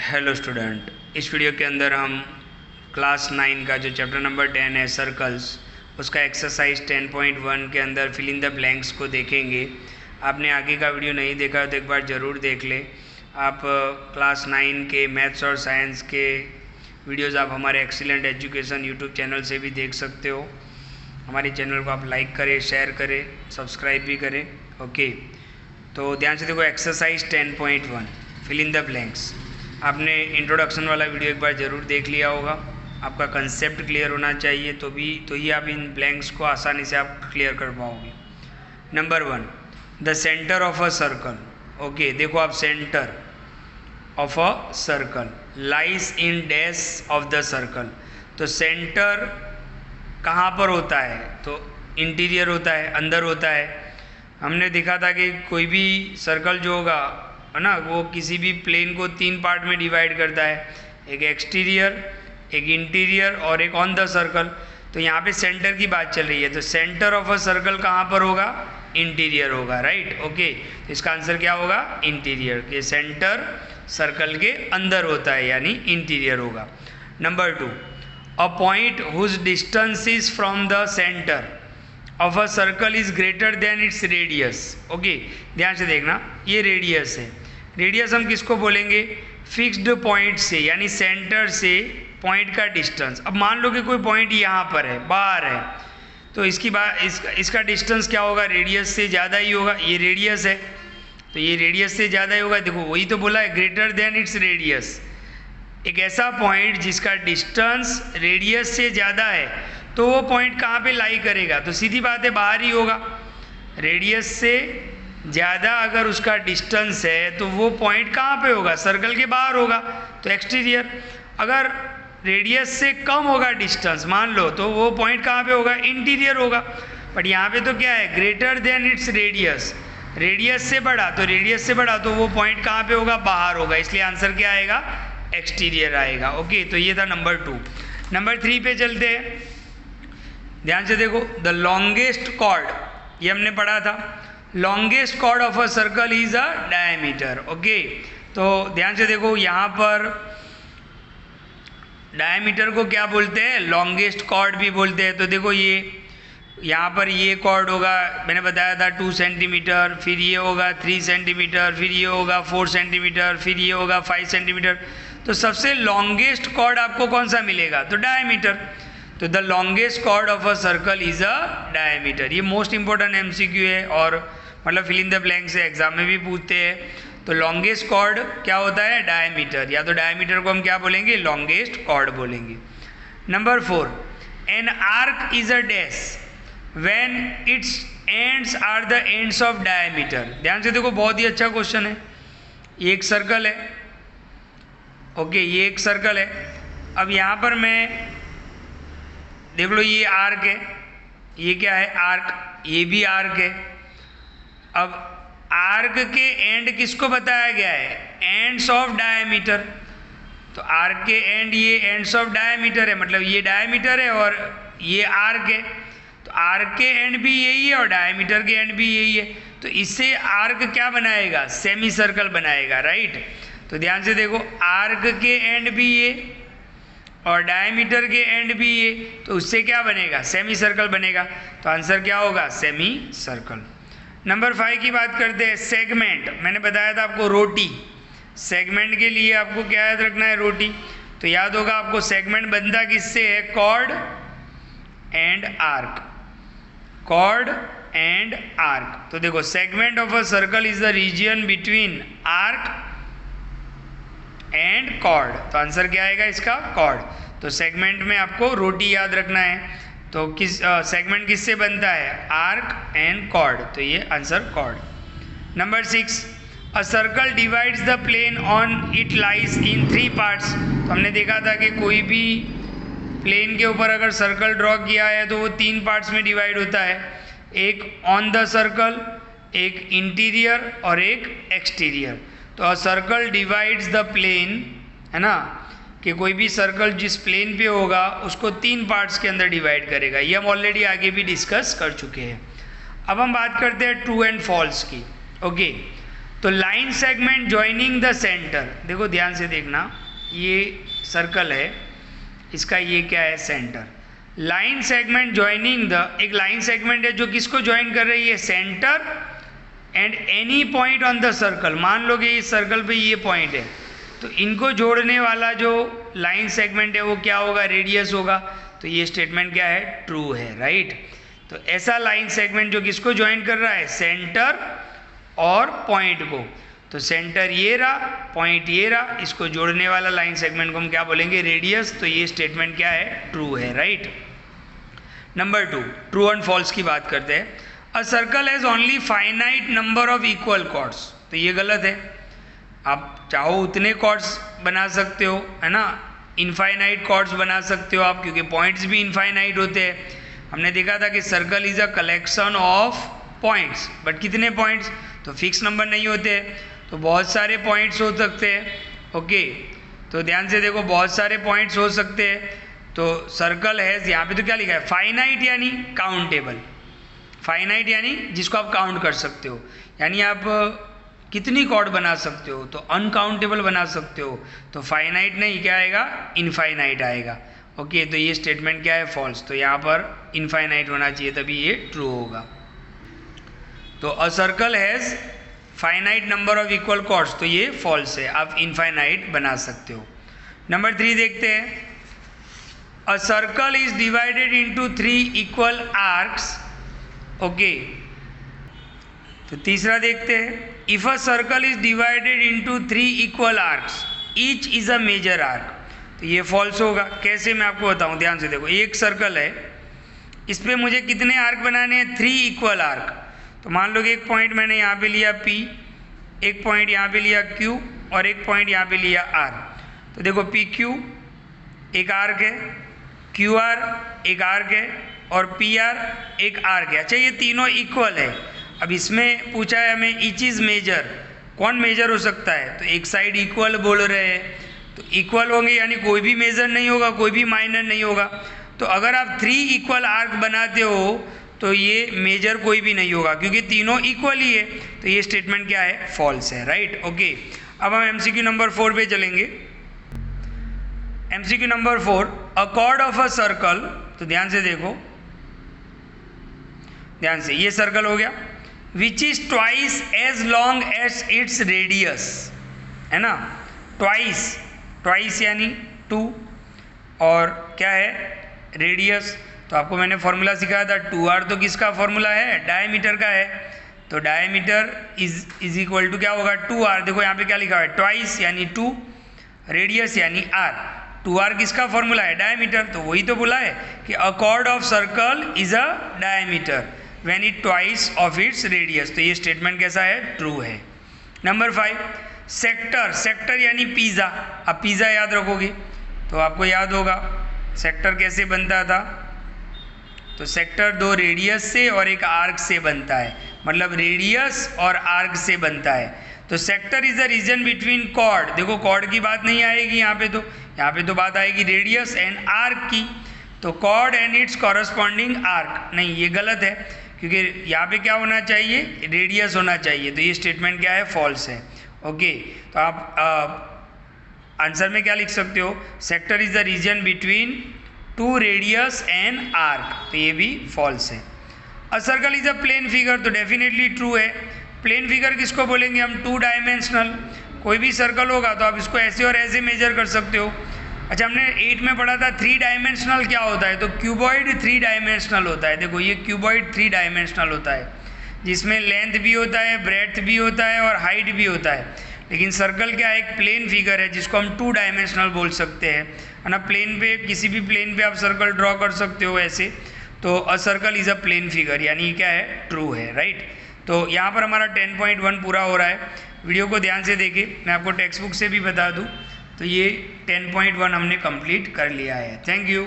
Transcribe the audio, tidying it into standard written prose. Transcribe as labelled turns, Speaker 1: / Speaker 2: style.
Speaker 1: Hello student, इस video के अंदर हम क्लास 9 का जो चैप्टर नंबर 10 है सर्कल्स, उसका एक्सरसाइज 10.1 के अंदर फिल इन द ब्लैंक्स को देखेंगे। आपने आगे का वीडियो नहीं देखा तो एक बार ज़रूर देख लें। आप क्लास 9 के मैथ्स और साइंस के वीडियोज़ आप हमारे एक्सीलेंट एजुकेशन यूट्यूब चैनल से भी देख सकते हो। हमारे चैनल को आप लाइक करें, शेयर करें, सब्सक्राइब भी करें। ओके, तो ध्यान से देखो exercise 10.1 fill in the blanks. आपने इंट्रोडक्शन वाला वीडियो एक बार ज़रूर देख लिया होगा। आपका कंसेप्ट क्लियर होना चाहिए तो ही आप इन ब्लैंक्स को आसानी से आप क्लियर कर पाओगे। Number 1, the centre of a circle. Okay, देखो आप centre of a circle lies in dash of the circle. तो सेंटर कहाँ पर होता है? तो इंटीरियर होता है, अंदर होता है। हमने देखा था कि कोई भी सर्कल जो होगा है ना, वो किसी भी प्लेन को 3 पार्ट में डिवाइड करता है, एक एक्सटीरियर, एक इंटीरियर और एक ऑन द सर्कल। तो यहाँ पे सेंटर की बात चल रही है, तो सेंटर ऑफ अ सर्कल कहाँ पर होगा? इंटीरियर होगा, राइट। ओके, तो इसका आंसर क्या होगा? इंटीरियर। के सेंटर सर्कल के अंदर होता है यानी इंटीरियर होगा। Number 2, a point whose distance is from the centre of a circle is greater than its radius. Okay, ध्यान से देखना, ये रेडियस है। रेडियस हम किसको बोलेंगे? फिक्स्ड पॉइंट से, यानी सेंटर से पॉइंट का डिस्टेंस। अब मान लो कि कोई पॉइंट यहाँ पर है, बाहर है, तो इसका डिस्टेंस क्या होगा? रेडियस से ज़्यादा ही होगा। ये रेडियस है तो ये रेडियस से ज़्यादा ही होगा। देखो वही तो बोला है, ग्रेटर देन इट्स रेडियस। एक ऐसा पॉइंट जिसका डिस्टेंस रेडियस से ज़्यादा है, तो वो पॉइंट कहाँ पे लाई करेगा? तो सीधी बात है, बाहर ही होगा। रेडियस से ज़्यादा अगर उसका डिस्टेंस है तो वो पॉइंट कहाँ पे होगा? सर्कल के बाहर होगा, तो एक्सटीरियर। अगर रेडियस से कम होगा डिस्टेंस मान लो, तो वो पॉइंट कहाँ पे होगा? इंटीरियर होगा। बट यहाँ पे तो क्या है? Greater than its radius. Radius से बढ़ा, तो रेडियस से बढ़ा तो वो पॉइंट कहाँ पे होगा? बाहर होगा। इसलिए आंसर क्या आएगा? एक्सटीरियर आएगा। ओके, तो ये था नंबर 2। नंबर 3 पे चलते हैं। ध्यान से देखो, द लॉन्गेस्ट कॉर्ड, ये हमने पढ़ा था। Longest chord of a circle is a diameter. Okay, तो ध्यान से देखो, यहाँ पर डायमीटर को क्या बोलते हैं? लॉन्गेस्ट कॉर्ड भी बोलते हैं। तो देखो ये यहाँ पर ये कॉर्ड होगा, मैंने बताया था 2 सेंटीमीटर, फिर ये होगा 3 सेंटीमीटर, फिर ये होगा 4 सेंटीमीटर, फिर ये होगा 5 सेंटीमीटर। तो सबसे लॉन्गेस्ट कॉर्ड आपको कौन सा मिलेगा? तो डायमीटर। तो the longest chord of a circle is a diameter. ये मोस्ट इंपॉर्टेंट एमसीक्यू है और मतलब फिल इन द ब्लैंक से एग्जाम में भी पूछते हैं। तो लॉन्गेस्ट कॉर्ड क्या होता है? डायमीटर। या तो डायमीटर को हम क्या बोलेंगे? लॉन्गेस्ट कॉर्ड बोलेंगे। Number 4, an arc is a dash when its ends are the ends of diameter. ध्यान से देखो, बहुत ही अच्छा क्वेश्चन है। ये एक सर्कल है। ओके, ये एक सर्कल है। अब यहाँ पर मैं देख लो, ये आर्क है, ये क्या है? आर्क। ये भी आर्क है। अब आर्क के एंड किसको बताया गया है? Ends of diameter. तो आर्क के एंड, ये एंड्स ऑफ डायमीटर है, मतलब ये डायमीटर है और ये आर्क है। तो आर्क के एंड भी यही है और डायमीटर के एंड भी यही है। तो इससे आर्क क्या बनाएगा? सेमी सर्कल बनाएगा, राइट। तो ध्यान से देखो, आर्क के एंड भी ये और डायमीटर के एंड भी ये, तो उससे क्या बनेगा? सेमी सर्कल बनेगा। तो आंसर क्या होगा? Semi circle. नंबर 5 की बात करते हैं। सेगमेंट, मैंने बताया था आपको रोटी। सेगमेंट के लिए आपको क्या याद रखना है? रोटी। तो याद होगा आपको, सेगमेंट बनता किससे है? Chord and arc. Chord and arc. तो देखो, segment of a circle is the region between arc and chord. तो आंसर क्या आएगा इसका? कॉर्ड। तो सेगमेंट में आपको रोटी याद रखना है। तो किस सेगमेंट किससे बनता है? Arc and chord. तो ये answer chord. Number 6, a circle divides the plane on it lies in 3 parts. तो हमने देखा था कि कोई भी प्लेन के ऊपर अगर सर्कल ड्रॉ किया है तो वो 3 पार्ट्स में डिवाइड होता है। एक ऑन द सर्कल, एक इंटीरियर और एक एक्सटीरियर। तो a circle divides the plane, है ना, कि कोई भी सर्कल जिस प्लेन पे होगा उसको 3 पार्ट्स के अंदर डिवाइड करेगा। ये हम ऑलरेडी आगे भी डिस्कस कर चुके हैं। अब हम बात करते हैं ट्रू एंड फॉल्स की। ओके, तो line segment joining the centre, देखो ध्यान से देखना, ये सर्कल है, इसका ये क्या है, centre. Line segment joining the, एक लाइन सेगमेंट है जो किसको ज्वाइन कर रही है, centre and any point on the circle. मान लो कि इस सर्कल पे ये पॉइंट है, तो इनको जोड़ने वाला जो लाइन सेगमेंट है वो क्या होगा, रेडियस होगा। तो ये स्टेटमेंट क्या है, ट्रू है, राइट। तो ऐसा लाइन सेगमेंट जो किसको ज्वाइन कर रहा है, सेंटर और पॉइंट को। तो सेंटर ये रहा, पॉइंट ये रहा, इसको जोड़ने वाला लाइन सेगमेंट को हम क्या बोलेंगे, रेडियस। तो ये स्टेटमेंट क्या है, ट्रू है, right. Number 2, true and false की बात करते हैं। A circle has only finite number of equal chords, तो ये गलत है। आप चाहो उतने कॉर्ड्स बना सकते हो, है ना, इनफाइनाइट कॉर्ड्स बना सकते हो आप, क्योंकि पॉइंट्स भी इनफाइनाइट होते हैं। हमने देखा था कि circle is a collection of points, but कितने पॉइंट्स, तो फिक्स नंबर नहीं होते, तो बहुत सारे पॉइंट्स हो सकते हैं। ओके, तो ध्यान से देखो, बहुत सारे पॉइंट्स हो सकते हैं। तो सर्कल हैज, यहाँ पे तो क्या लिखा है, फाइनाइट यानी काउंटेबल, फाइनाइट यानी जिसको आप काउंट कर सकते हो, यानी आप कितनी कॉर्ड बना सकते हो, तो अनकाउंटेबल बना सकते हो। तो फाइनाइट नहीं, क्या आएगा, इनफाइनाइट आएगा। ओके, तो ये स्टेटमेंट क्या है, फॉल्स। तो यहाँ पर इनफाइनाइट होना चाहिए, तभी ये ट्रू होगा। तो a circle has finite number of equal chords, तो ये फॉल्स है, आप इनफाइनाइट बना सकते हो। नंबर 3 देखते हैं। A circle is divided into 3 equal arcs. Okay, तो तीसरा देखते हैं। If a circle is divided into 3 equal arcs, each is a major arc, तो ये फॉल्स होगा। कैसे, मैं आपको बताऊं, ध्यान से देखो। एक सर्कल है, इस पर मुझे कितने आर्क बनाने हैं, 3 इक्वल आर्क। तो मान लो कि एक पॉइंट मैंने यहाँ पे लिया P, एक पॉइंट यहाँ पे लिया Q और एक पॉइंट यहाँ पे लिया R। तो देखो PQ एक आर्क है, QR एक आर्क है और PR एक आर्क है। अच्छा, ये तीनों इक्वल है। अब इसमें पूछा है हमें ईच इज मेजर, कौन मेजर हो सकता है, तो एक साइड इक्वल बोल रहे हैं, तो इक्वल होंगे यानी कोई भी मेजर नहीं होगा, कोई भी माइनर नहीं होगा। तो अगर आप 3 इक्वल आर्क बनाते हो तो ये मेजर कोई भी नहीं होगा, क्योंकि तीनों इक्वल ही है। तो ये स्टेटमेंट क्या है, फॉल्स है, राइट। ओके, अब हम MCQ नंबर 4 पे चलेंगे। MCQ number 4, a cord of a circle, तो ध्यान से देखो, ध्यान से, ये सर्कल हो गया, which is twice as long as its radius, है ना। ट्वाइस, ट्वाइस यानी 2, और क्या है, रेडियस। तो आपको मैंने फॉर्मूला सिखाया था, 2r तो किसका फॉर्मूला है, डायमीटर का है। तो डायमीटर इज इक्वल टू क्या होगा, 2r। देखो यहाँ पे क्या लिखा है, ट्वाइस यानी 2, रेडियस यानी r। 2r किसका फॉर्मूला है, डायमीटर। तो वही तो बोला है कि अ cord of circle is a diameter when it twice of its radius. तो ये स्टेटमेंट कैसा है, ट्रू है। नंबर 5, सेक्टर, सेक्टर यानी पिज़्ज़ा। अब पिज़्ज़ा याद रखोगे तो आपको याद होगा सेक्टर कैसे बनता था। तो सेक्टर 2 रेडियस से और एक आर्क से बनता है, मतलब रेडियस और आर्क से बनता है। तो sector is the region between chord, देखो कॉर्ड की बात नहीं आएगी यहाँ पे, तो यहाँ पे तो बात आएगी रेडियस एंड आर्क की। तो chord and its corresponding arc, नहीं ये गलत है, क्योंकि यहाँ पे क्या होना चाहिए, रेडियस होना चाहिए। तो ये स्टेटमेंट क्या है, फॉल्स है। ओके, तो आप आंसर में क्या लिख सकते हो, sector is the region between 2 radius and arc, तो ये भी फॉल्स है। A circle is a plane figure, तो डेफिनेटली ट्रू है। प्लेन फिगर किसको बोलेंगे हम, 2 डायमेंशनल। कोई भी सर्कल होगा तो आप इसको ऐसे और ऐसे मेजर कर सकते हो। अच्छा, हमने 8 में पढ़ा था 3 डायमेंशनल क्या होता है, तो क्यूबॉइड 3 डायमेंशनल होता है। देखो ये क्यूबॉइड 3 डायमेंशनल होता है, जिसमें लेंथ भी होता है, ब्रेड्थ भी होता है और हाइट भी होता है। लेकिन सर्कल क्या है, एक प्लेन फिगर है जिसको हम 2 डायमेंशनल बोल सकते हैं, है ना। प्लेन पे, किसी भी प्लेन पे आप सर्कल ड्रॉ कर सकते हो ऐसे। तो a circle is a plane figure, यानी क्या है, ट्रू है, राइट। तो यहाँ पर हमारा 10.1 पूरा हो रहा है। वीडियो को ध्यान से देखिए, मैं आपको टेक्स्ट बुक से भी बता दूँ, तो ये 10.1 हमने कंप्लीट कर लिया है। Thank you.